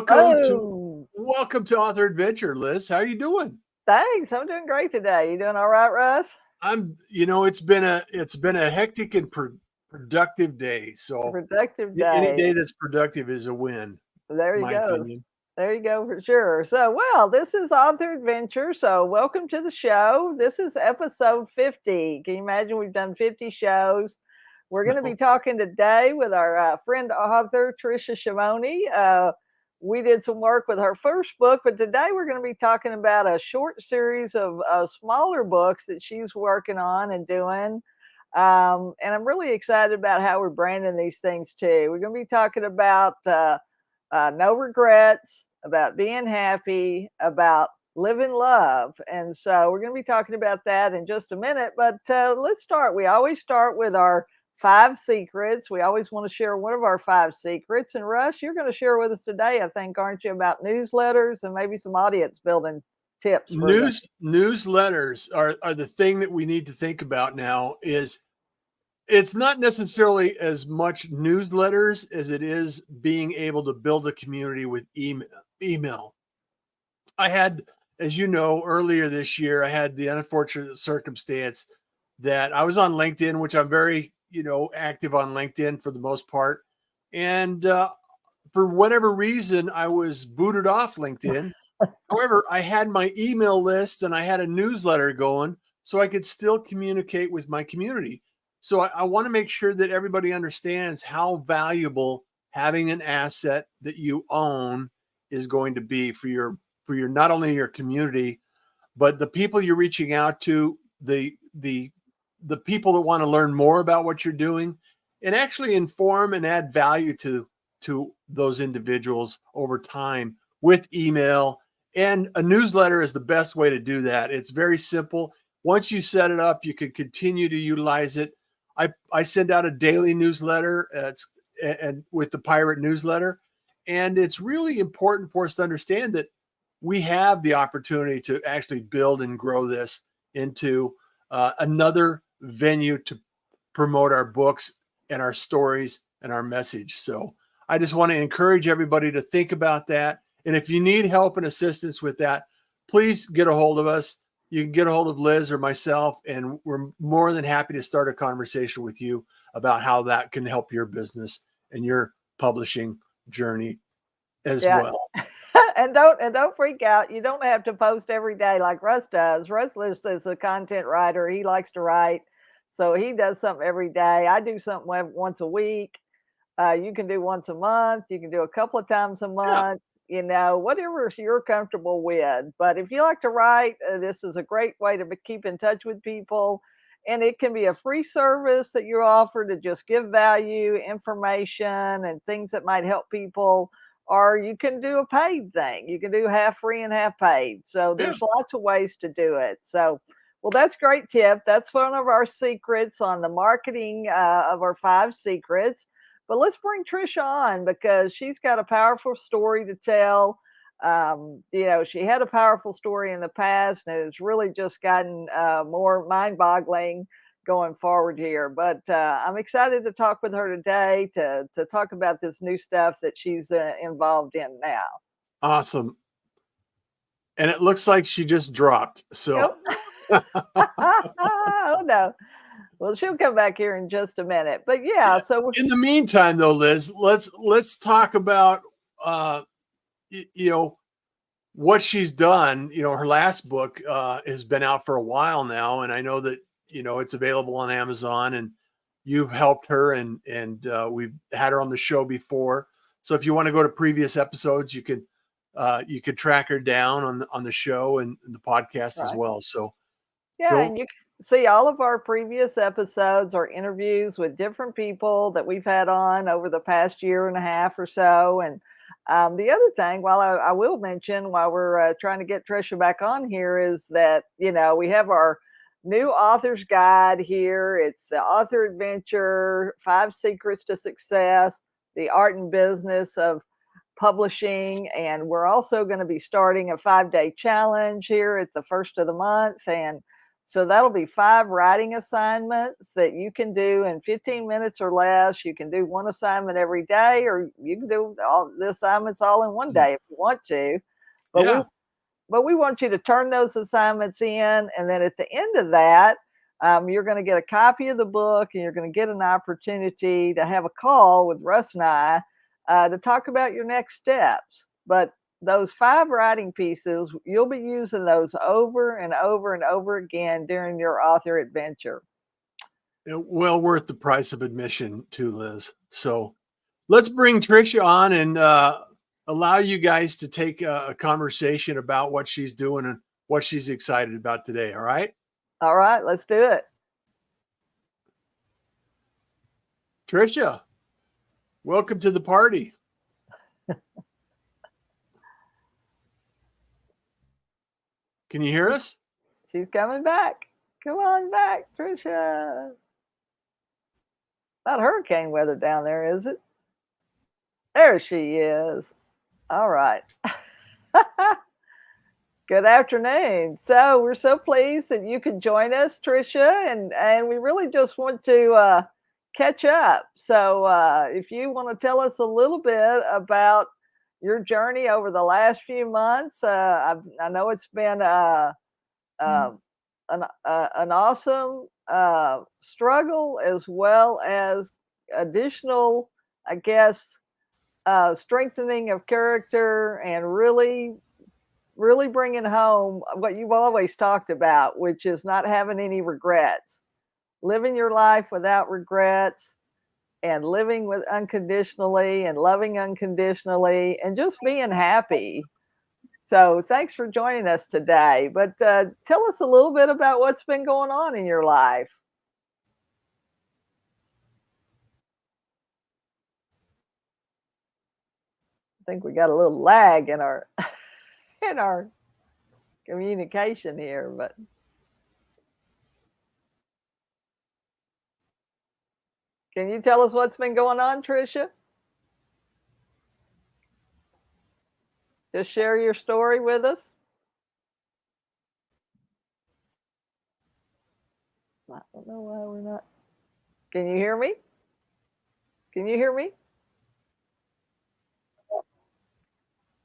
Oh, welcome to Author Adventure, Liz. How are you doing? thanks. I'm doing great today. You doing all right, Russ? It's been a hectic and productive day. A So productive any day. day that's productive is a win, There in you my go. opinion. There you go for sure. So, well, this is Author Adventure. So, welcome to the show. This is episode 50. Can you imagine we've done 50 shows? We're going to be talking today with our friend author Tricia Scimone. We did some work with her first book, but today we're going to be talking about a short series of smaller books that she's working on and doing. And I'm really excited about how we're branding these things too. We're going to be talking about no regrets, about being happy, about live in love. And so we're going to be talking about that in just a minute. But let's start. We always start with our 5 secrets. We always want to share one of our 5 secrets. And Russ, you're going to share with us today, I think, aren't you, about newsletters and maybe some audience building tips for them? Newsletters are the thing that we need to think about now. It's not necessarily as much newsletters as it is being able to build a community with email. I had, as you know, earlier this year, I had the unfortunate circumstance that I was on LinkedIn, which I'm very, active on LinkedIn for the most part. And for whatever reason, I was booted off LinkedIn. However, I had my email list and I had a newsletter going so I could still communicate with my community. So I want to make sure that everybody understands how valuable having an asset that you own is going to be for your not only your community, but the people you're reaching out to, the people that want to learn more about what you're doing and actually inform and add value to those individuals over time with email. And a newsletter is the best way to do that. It's very simple. Once you set it up, you can continue to utilize it. I send out a daily newsletter and with the Pirate newsletter. And it's really important for us to understand that we have the opportunity to actually build and grow this into another venue to promote our books and our stories and our message. So I just want to encourage everybody to think about that. And if you need help and assistance with that, please get a hold of us. You can get a hold of Liz or myself, and we're more than happy to start a conversation with you about how that can help your business and your publishing journey as Yeah. well. And don't freak out. You don't have to post every day like Russ does. Russ lives as a content writer. He likes to write, so he does something every day. I do something once a week. You can do once a month. You can do a couple of times a Yeah. month. Whatever you're comfortable with. But if you like to write, this is a great way to keep in touch with people. And it can be a free service that you offer to just give value, information, and things that might help people, or you can do a paid thing. You can do half free and half paid. So Yeah. there's lots of ways to do it. So, well, that's a great tip. That's one of our secrets on the marketing of our 5 secrets. But let's bring Trisha on because she's got a powerful story to tell. She had a powerful story in the past, and it's really just gotten more mind-boggling going forward here. But I'm excited to talk with her today to talk about this new stuff that she's involved in now. Awesome. And it looks like she just dropped. So Oh, oh no. Well, she'll come back here in just a minute. But yeah, yeah. so In the meantime, though, Liz, let's talk about you know what she's done. Her last book has been out for a while now, and I know that it's available on Amazon, and you've helped her, and we've had her on the show before. So if you want to go to previous episodes, you could track her down on the show and the podcast as right. well. So Yeah, go. and you can see all of our previous episodes or interviews with different people that we've had on over the past year and a half or so. And the other thing, while I will mention while we're trying to get Trisha back on here, is that, we have our new author's guide here. It's the Author Adventure 5 Secrets to Success, the art and business of publishing. And we're also going to be starting a 5-day challenge here at the first of the month. And So that'll be 5 writing assignments that you can do in 15 minutes or less. You can do one assignment every day, or you can do all the assignments all in one day if you want to. But we Yeah. but we want you to turn those assignments in, and then at the end of that, you're going to get a copy of the book, and you're going to get an opportunity to have a call with Russ and I to talk about your next steps. But those 5 writing pieces, you'll be using those over and over and over again during your author adventure. Well worth the price of admission too, Liz. So let's bring Tricia on and allow you guys to take a conversation about what she's doing and what she's excited about today. All right. All right, let's do it. Tricia, welcome to the party. Can you hear us? She's coming back. Come on back, Tricia. Not hurricane weather down there, is it? There she is. All right. Good afternoon. So we're so pleased that you could join us, Tricia, and we really just want to catch up. So if you want to tell us a little bit about your journey over the last few months, I know it's been an awesome struggle, as well as additional, I guess, strengthening of character, and really bringing home what you've always talked about, which is not having any regrets, living your life without regrets, and living with unconditionally and loving unconditionally and just being happy. So thanks for joining us today. But tell us a little bit about what's been going on in your life. I think we got a little lag in our in our communication here, but can you tell us what's been going on, Tricia? Just share your story with us. I don't know why we're not. Can you hear me? Can you hear me?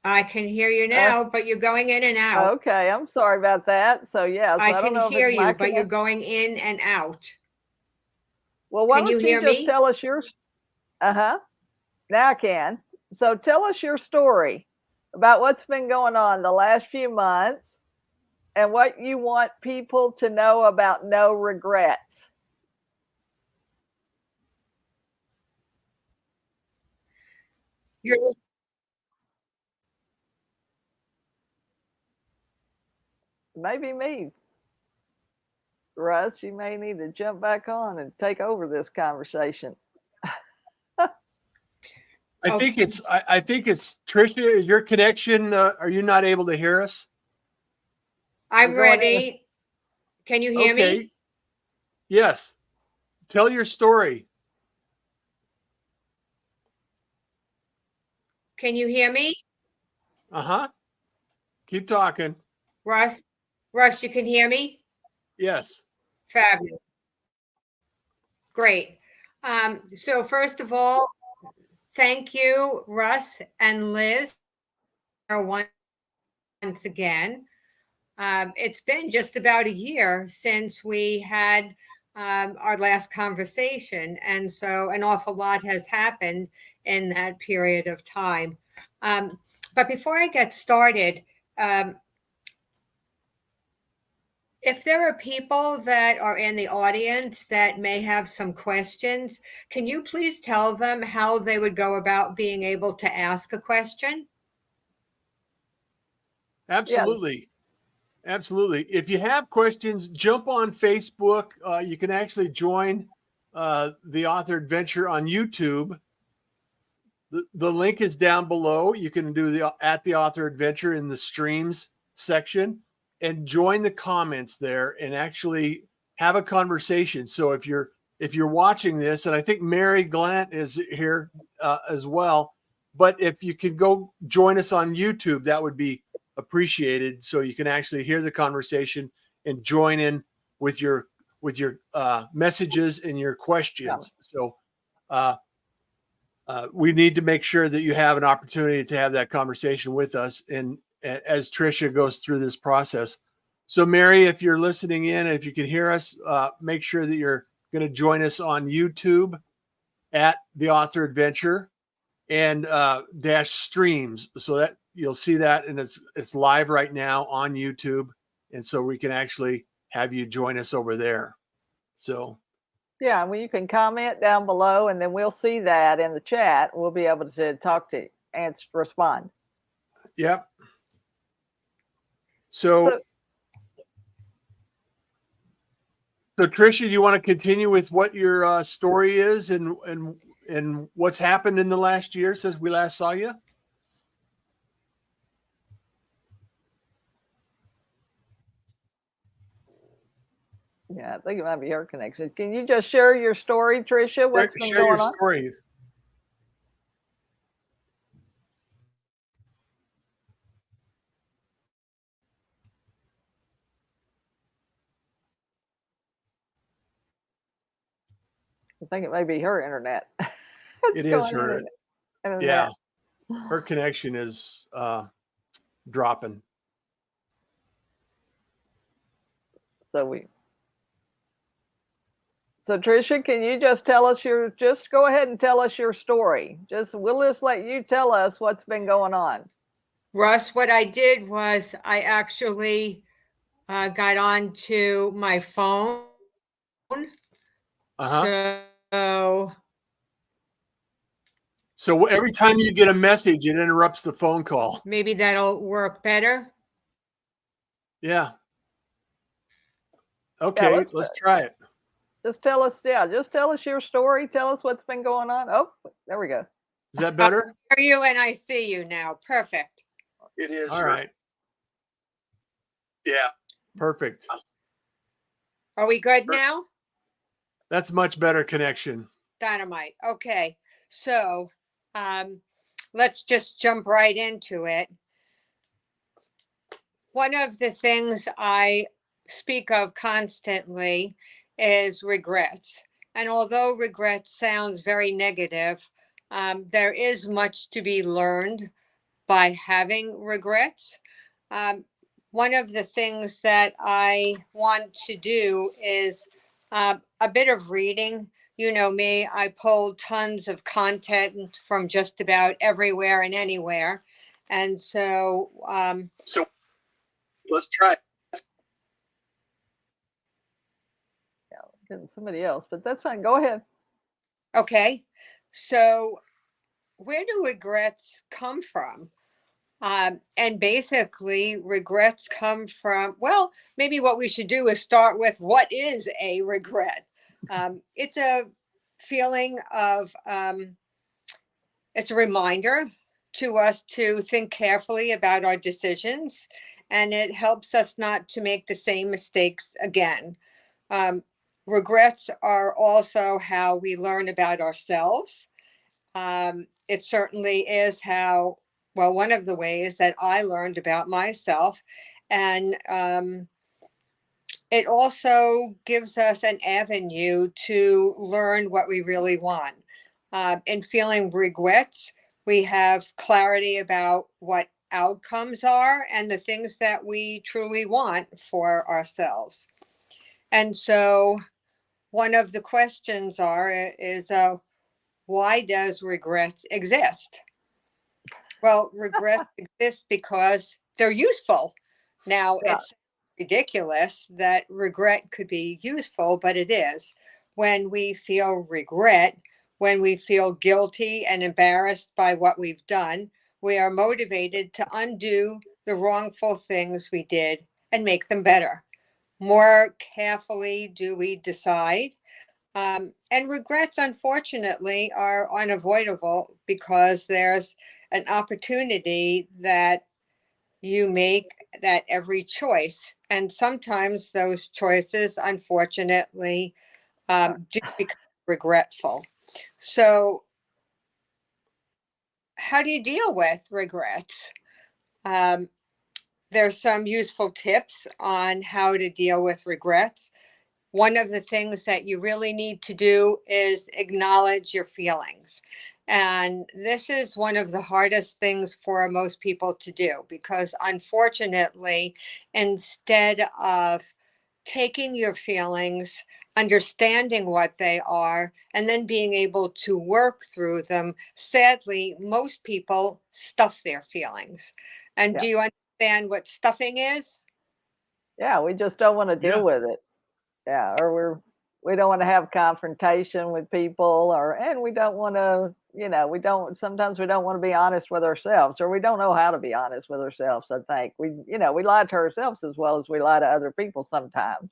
I can hear you now, but you're going in and out. Okay, I'm sorry about that. So yeah, so I don't can know if hear it's my you, but you're connection. going in and out. Well, why Can you don't you hear just me? tell us your uh-huh. Now I can. So tell us your story about what's been going on the last few months and what you want people to know about no regrets. You're Maybe me, Russ. You may need to jump back on and take over this conversation. I think it's Tricia. Is your connection? Are you not able to hear us? I'm You're going in. ready. Can you hear Okay. me? Yes. Tell your story. Can you hear me? Uh-huh. Keep talking. Russ? Russ, you can hear me? Yes. Fabulous. Great. So first of all, thank you, Russ and Liz, once again. It's been just about a year since we had our last conversation. And so an awful lot has happened in that period of time. But before I get started, if there are people that are in the audience that may have some questions, can you please tell them how they would go about being able to ask a question? Absolutely. Absolutely. If you have questions, jump on Facebook. You can actually join the Author Adventure on YouTube. The link is down below. You can do the Author Adventure in the streams section and join the comments there and actually have a conversation. So if you're watching this, and I think Mary Glant is here as well, but if you could go join us on YouTube, that would be appreciated. So you can actually hear the conversation and join in with your messages and your questions. So we need to make sure that you have an opportunity to have that conversation with us, and as Tricia goes through this process. So Mary, if you're listening in, if you can hear us, make sure that you're going to join us on YouTube at The Author Adventure and dash streams, so that you'll see that, and it's live right now on YouTube, and so we can actually have you join us over there. So yeah, well, you can comment down below, and then we'll see that in the chat. We'll be able to talk to and respond. Yep. So Tricia, do you want to continue with what your story is and what's happened in the last year since we last saw you? Yeah, I think it might be her connection. Can you just share your story, Tricia? What's been going on? Story. I think it may be her internet. It is her. Internet. Yeah, her connection is dropping. So Tricia, can you just tell us just go ahead and tell us your story. We'll just let you tell us what's been going on. Russ, what I did was I actually got onto my phone. So every time you get a message, it interrupts the phone call. Maybe that'll work better. Yeah. Okay, yeah, let's try it. Just tell us your story. Tell us what's been going on. Oh, there we go. Is that better? I hear you and I see you now. Perfect. It is. All right. Yeah, perfect. Are we good now? That's much better connection. Dynamite. Okay. So let's just jump right into it. One of the things I speak of constantly is regrets. And although regret sounds very negative, there is much to be learned by having regrets. One of the things that I want to do is a bit of reading. You know me, I pulled tons of content from just about everywhere and anywhere. And so let's try it. Yeah, somebody else, but that's fine. Go ahead. Okay. So where do regrets come from? And basically, regrets come from, well, maybe what we should do is start with what is a regret? It's a feeling of, it's a reminder to us to think carefully about our decisions, and it helps us not to make the same mistakes again. Regrets are also how we learn about ourselves. It certainly is one of the ways that I learned about myself. And it also gives us an avenue to learn what we really want. In feeling regrets, we have clarity about what outcomes are and the things that we truly want for ourselves. And so one of the questions is why does regrets exist? Well, regrets exist because they're useful. Now, It's ridiculous that regret could be useful, but it is. When we feel regret, when we feel guilty and embarrassed by what we've done, we are motivated to undo the wrongful things we did and make them better. More carefully do we decide. And regrets, unfortunately, are unavoidable because there's an opportunity that you make that every choice. And sometimes those choices, unfortunately, do become regretful. So, how do you deal with regrets? There's some useful tips on how to deal with regrets. one of the things that you really need to do is acknowledge your feelings. And this is one of the hardest things for most people to do because, unfortunately, instead of taking your feelings, understanding what they are, and then being able to work through them, sadly, most people stuff their feelings. And Yeah. do you understand what stuffing is? Yeah, we just don't want to Yeah. deal with it. Yeah, or we don't want to have confrontation with people, or and we don't want to, we don't, sometimes we don't want to be honest with ourselves, or we don't know how to be honest with ourselves. I think we lie to ourselves as well as we lie to other people sometimes.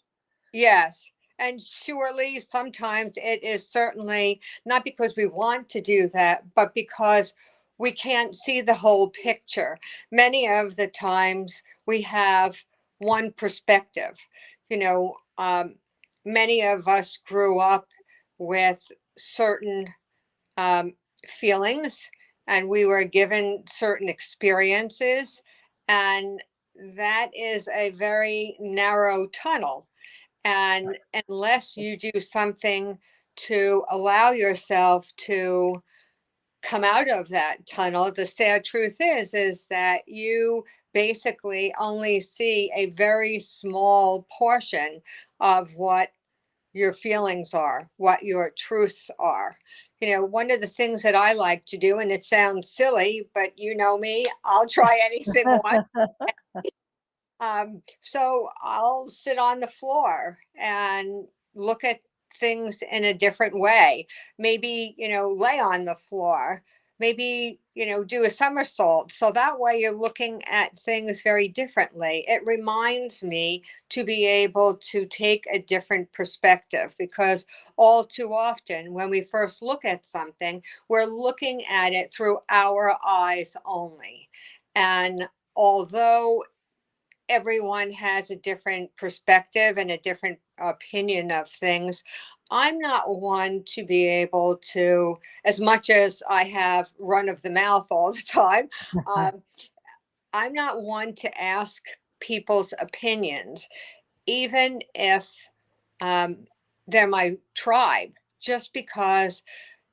Yes. And surely sometimes it is certainly not because we want to do that, but because we can't see the whole picture. Many of the times we have one perspective. You know, many of us grew up with certain um, feelings and we were given certain experiences. And that is a very narrow tunnel, and unless you do something to allow yourself to come out of that tunnel, the sad truth is that you basically only see a very small portion of what your feelings are, what your truths are. You know, one of the things that I like to do, and it sounds silly, but you know me, I'll try anything once. So I'll sit on the floor and look at things in a different way. Maybe, lay on the floor. Maybe, do a somersault. So that way you're looking at things very differently. It reminds me to be able to take a different perspective because all too often when we first look at something, we're looking at it through our eyes only. And although everyone has a different perspective and a different opinion of things, I'm not one to be able to, as much as I have run of the mouth all the time, um, I'm not one to ask people's opinions, even if um, they're my tribe, just because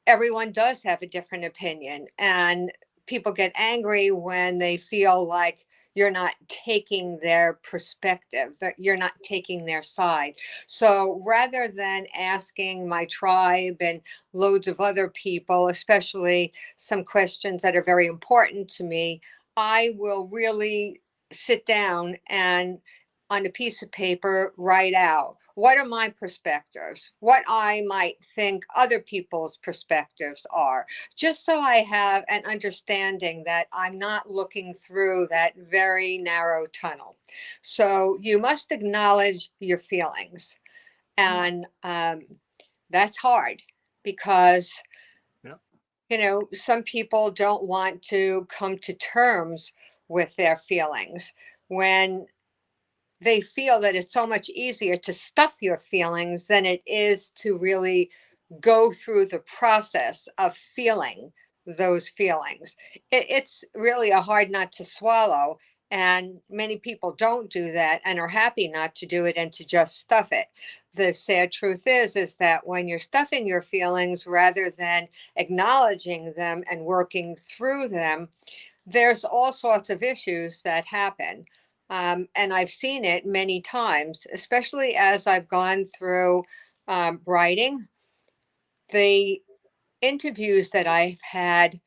everyone does have a different opinion. And people get angry when they feel like you're not taking their perspective, that you're not taking their side. So rather than asking my tribe and loads of other people, especially some questions that are very important to me, I will really sit down and on a piece of paper write out what are my perspectives, what I might think other people's perspectives are, just so I have an understanding that I'm not looking through that very narrow tunnel. So you must acknowledge your feelings. And that's hard because, Yeah. some people don't want to come to terms with their feelings when they feel that it's so much easier to stuff your feelings than it is to really go through the process of feeling those feelings. It's really a hard nut to swallow. And many people don't do that and are happy not to do it and to just stuff it. The sad truth is that when you're stuffing your feelings rather than acknowledging them and working through them, there's all sorts of issues that happen. And I've seen it many times, especially as I've gone through writing. The interviews that I've had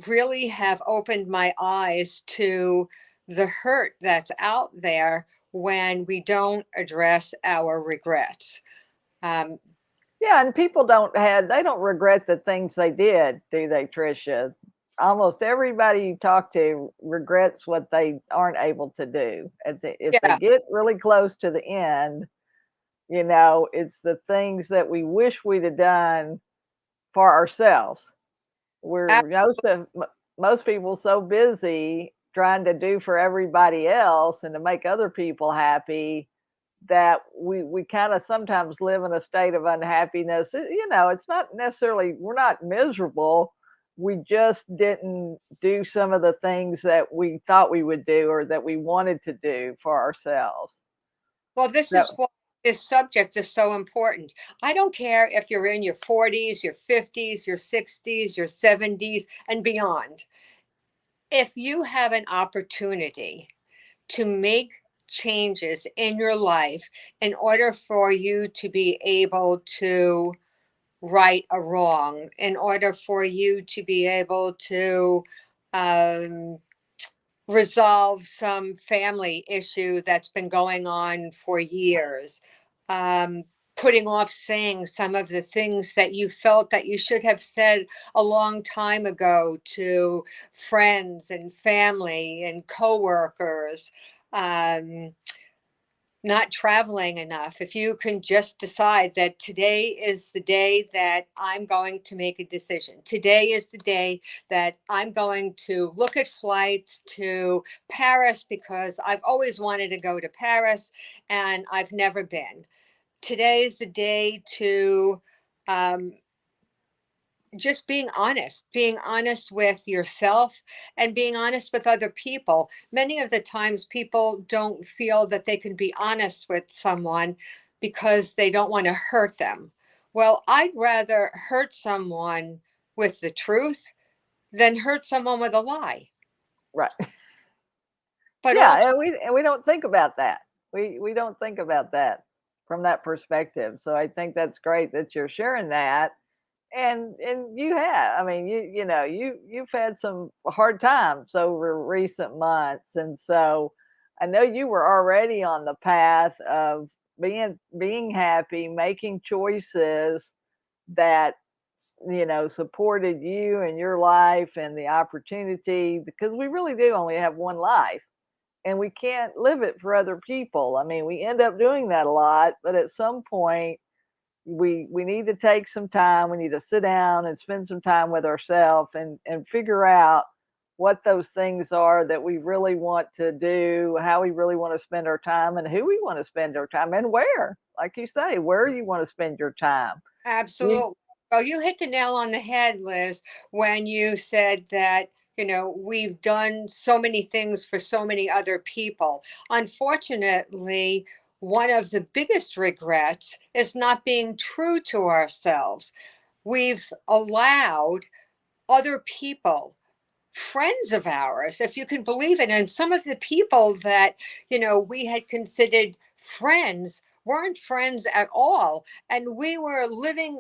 really have opened my eyes to the hurt that's out there when we don't address our regrets. Um, Yeah, and people they don't regret the things they did, do they, Tricia? Almost everybody you talk to regrets what they aren't able to do. If they yeah, get really close to the end, it's the things that we wish we'd have done for ourselves. ab- We're most people so busy trying to do for everybody else and to make other people happy that we kind of sometimes live in a state of unhappiness. It's not necessarily we're not miserable. We just didn't do some of the things that we thought we would do or that we wanted to do for ourselves. well, this is So what this subject is so important. I don't care if you're in your 40s, your 50s, your 60s, your 70s, and beyond. If you have an opportunity to make changes in your life in order for you to be able to right a wrong, in order for you to be able to um, resolve some family issue that's been going on for years, um, putting off saying some of the things that you felt that you should have said a long time ago to friends and family and coworkers. Not traveling enough, if you can just decide that today is the day that I'm going to make a decision. Today is the day that I'm going to look at flights to Paris because I've always wanted to go to Paris and I've never been. Today is the day to um, just being honest with yourself and being honest with other people. Many of the times people don't feel that they can be honest with someone because they don't want to hurt them. Well, I'd rather hurt someone with the truth than hurt someone with a lie. Right. But Yeah, also, and we don't think about that. We don't think about that from that perspective. So I think that's great that you're sharing that. And you have, I mean, you know, you've had some hard times over recent months, and so I know you were already on the path of being happy, making choices that, you know, supported you and your life and the opportunity, because we really do only have one life and we can't live it for other people. I mean, we end up doing that a lot, but at some point we need to take some time. We need to sit down and spend some time with ourselves and figure out what those things are that we really want to do, how we really want to spend our time, and who we want to spend our time, and where, like you say, where you want to spend your time. You, absolutely. Well, you hit the nail on the head, Liz, when you said that, we've done so many things for so many other people. Unfortunately, one of the biggest regrets is not being true to ourselves. We've allowed other people, friends of ours, if you can believe it. And some of the people that, we had considered friends weren't friends at all. And we were living,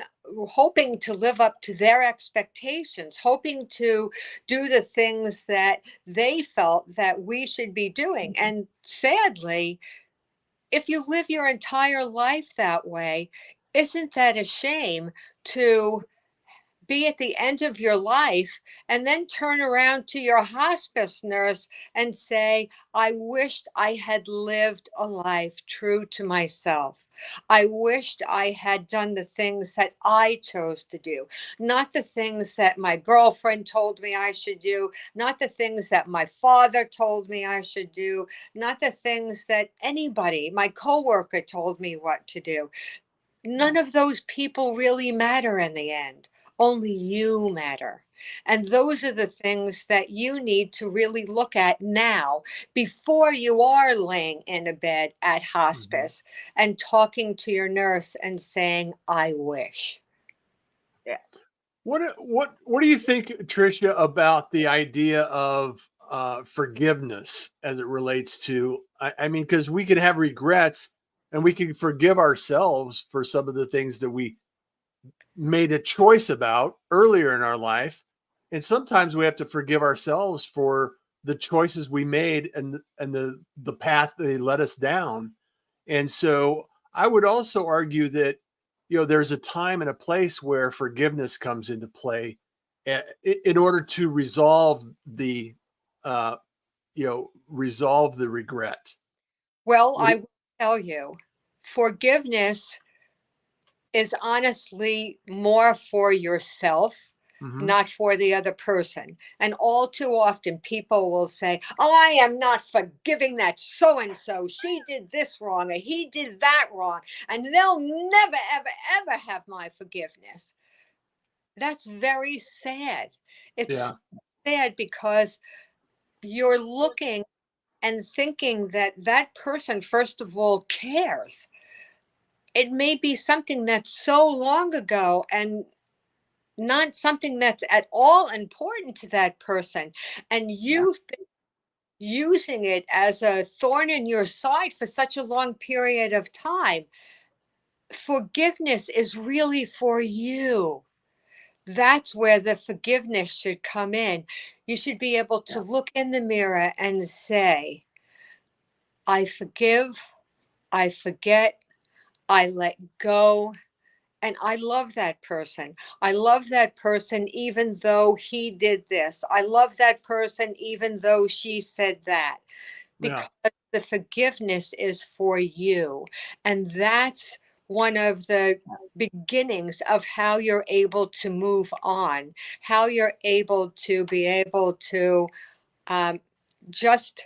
hoping to live up to their expectations, hoping to do the things that they felt that we should be doing. And sadly, if you live your entire life that way, isn't that a shame to be at the end of your life and then turn around to your hospice nurse and say, I wished I had lived a life true to myself. I wished I had done the things that I chose to do, not the things that my girlfriend told me I should do, not the things that my father told me I should do, not the things that anybody, my coworker, told me what to do. None of those people really matter in the end. Only you matter. And those are the things that you need to really look at now before you are laying in a bed at Mhm. hospice and talking to your nurse and saying, I wish. yeah, What do you think, Tricia, about the idea of forgiveness as it relates to? I mean, because we can have regrets, and we can forgive ourselves for some of the things that we made a choice about earlier in our life, and sometimes we have to forgive ourselves for the choices we made and the path they led us down. And so I would also argue that, there's a time and a place where forgiveness comes into play, in order to uh, resolve the regret. Well, What I do will tell you, forgiveness is honestly more for yourself, Mhm. not for the other person. And all too often, people will say, oh, I am not forgiving that so and so. She did this wrong, or he did that wrong. And they'll never, ever, ever have my forgiveness. That's very sad. It's Yeah. sad because you're looking and thinking that that person, first of all, cares. it may be something that's so long ago and not something that's at all important to that person. And Yeah. you've been using it as a thorn in your side for such a long period of time. Forgiveness is really for you. That's where the forgiveness should come in. You should be able to Yeah. look in the mirror and say, I forgive, I forget, I let go, and I love that person. I love that person even though he did this. I love that person even though she said that. Yeah. Because the forgiveness is for you. And that's one of the beginnings of how you're able to move on, how you're able to be able to um, just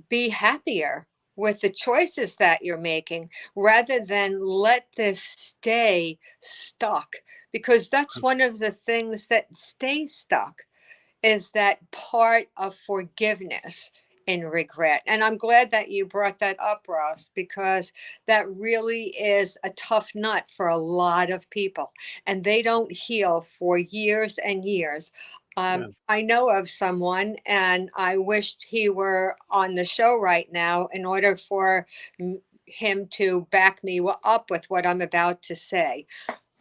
be happier with the choices that you're making rather than let this stay stuck. Because that's one of the things that stays stuck, is that part of forgiveness and regret. And I'm glad that you brought that up, Ross, because that really is a tough nut for a lot of people. And they don't heal for years and years. Yeah. I know of someone, and I wished he were on the show right now in order for him to back me up with what I'm about to say.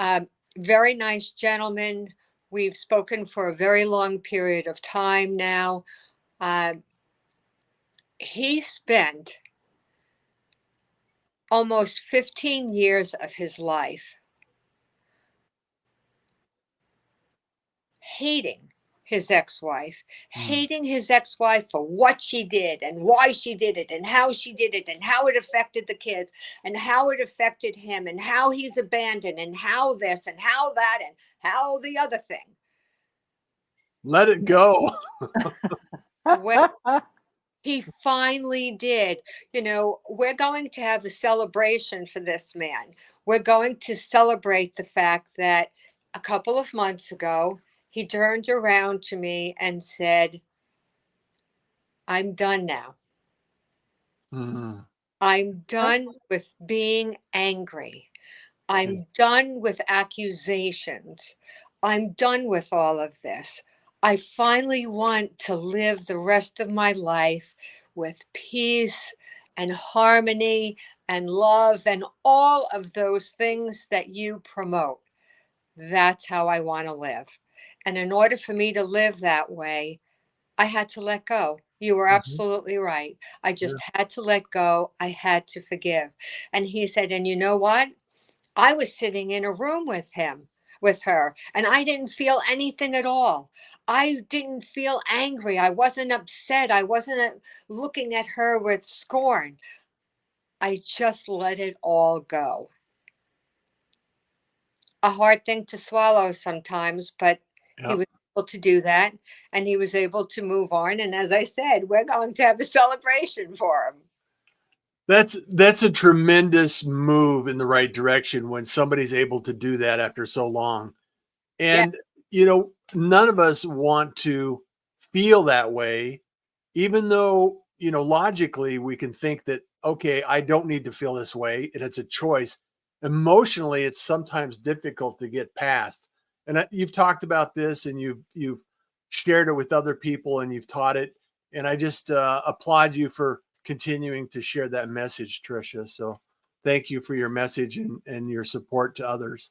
Um, Very nice gentleman. We've spoken for a very long period of time now. Uh, he spent almost 15 years of his life hating his ex-wife, Mm. hating his ex-wife for what she did and why she did it and how she did it and how it affected the kids and how it affected him and how he's abandoned and how this and how that and how the other thing. Let it go. When he finally did. You know, we're going to have a celebration for this man. We're going to celebrate the fact that a couple of months ago, he turned around to me and said, I'm done now. Mm. I'm done with being angry. Yeah. I'm done with accusations. I'm done with all of this. I finally want to live the rest of my life with peace and harmony and love and all of those things that you promote. That's how I want to live. And in order for me to live that way, I had to let go. You were Mhm. absolutely right. I Yeah. just had to let go. I had to forgive. And he said, and you know what? I was sitting in a room with him, with her, and I didn't feel anything at all. I didn't feel angry. I wasn't upset. I wasn't looking at her with scorn. I just let it all go. A hard thing to swallow sometimes, but he Yeah. was able to do that and he was able to move on. And as I said, we're going to have a celebration for him. That's a tremendous move in the right direction when somebody's able to do that after so long. Yeah. And none of us want to feel that way, even though, logically we can think that, okay, I don't need to feel this way, and it's a choice. Emotionally, it's sometimes difficult to get past. And you've talked about this, and you've shared it with other people, and you've taught it. And I just applaud you for continuing to share that message, Tricia. So thank you for your message and your support to others.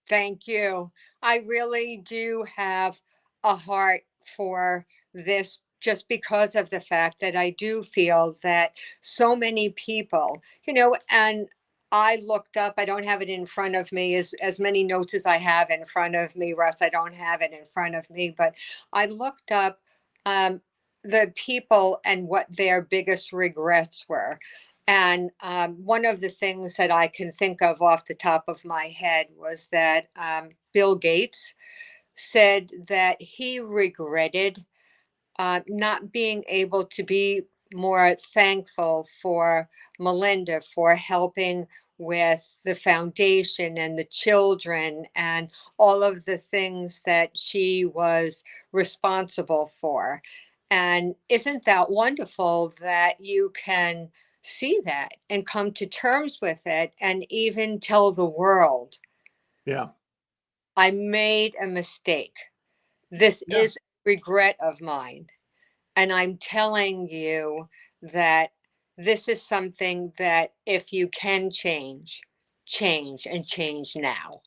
Thank you. I really do have a heart for this just because of the fact that I do feel that so many people, and I looked up, I don't have it in front of me as many notes as I have in front of me, Russ. I don't have it in front of me, but I looked up um, the people and what their biggest regrets were. And one of the things that I can think of off the top of my head was that Bill Gates said that he regretted not being able to be more thankful for Melinda for helping with the foundation and the children and all of the things that she was responsible for. And isn't that wonderful that you can see that and come to terms with it and even tell the world, Yeah. I made a mistake. This Yeah. is regret of mine. And I'm telling you that this is something that if you can change, change and change now.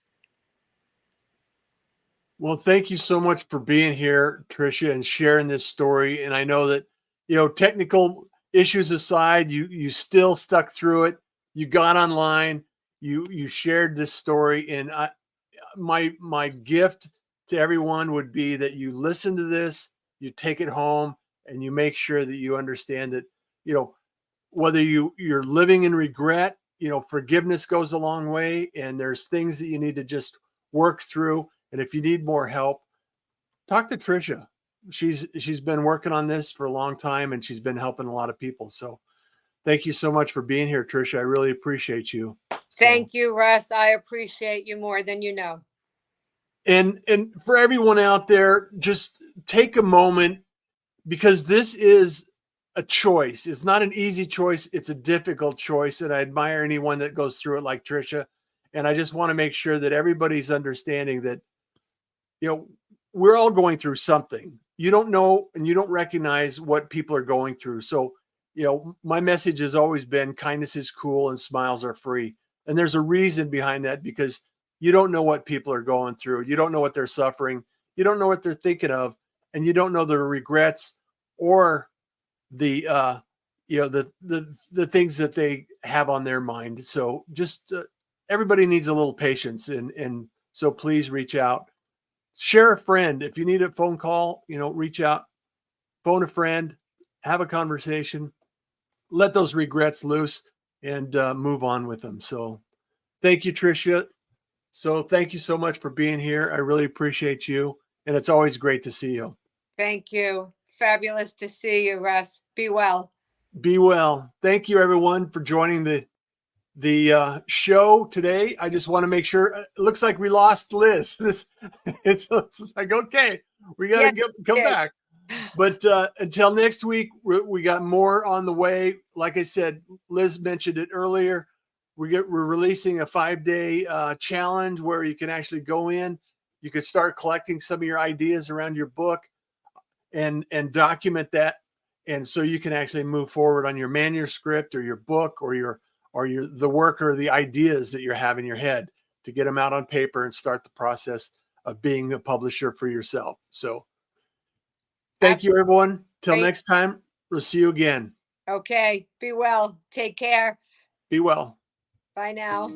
Well, thank you so much for being here, Tricia, and sharing this story. And I know that, technical issues aside, you still stuck through it. You got online, you shared this story, and my gift to everyone would be that you listen to this, you take it home, and you make sure that you understand that, whether you're living in regret, forgiveness goes a long way, and there's things that you need to just work through. And if you need more help, talk to Tricia. She's been working on this for a long time, and she's been helping a lot of people. So thank you so much for being here, Tricia. I really appreciate you. Thank you, Russ. I appreciate you more than you know. And for everyone out there, just take a moment, because this is a choice. It's not an easy choice. It's a difficult choice. And I admire anyone that goes through it like Tricia. And I just want to make sure that everybody's understanding that, we're all going through something. You don't know and you don't recognize what people are going through. So, my message has always been kindness is cool and smiles are free. And there's a reason behind that, because you don't know what people are going through. You don't know what they're suffering. You don't know what they're thinking of, and you don't know their regrets or the the things that they have on their mind. So just everybody needs a little patience, and so please reach out, share a friend. If you need a phone call, reach out, phone a friend, have a conversation, let those regrets loose, and move on with them. So thank you, Tricia. So thank you so much for being here. I really appreciate you, and it's always great to see you. Thank you. Fabulous to see you, Russ. Be well. Be well. Thank you, everyone, for joining the show today. I just want to make sure. It looks like we lost Liz. It's like, okay, we got to come back. But until next week, we got more on the way. Like I said, Liz mentioned it earlier. We're releasing a 5-day challenge where you can actually go in. You could start collecting some of your ideas around your book and document that, and so you can actually move forward on your manuscript or your book or the work or the ideas that you have in your head, to get them out on paper and start the process of being a publisher for yourself. So thank you, everyone. Till next time, we'll see you again. Okay. Be well. Take care. Be well. Bye now.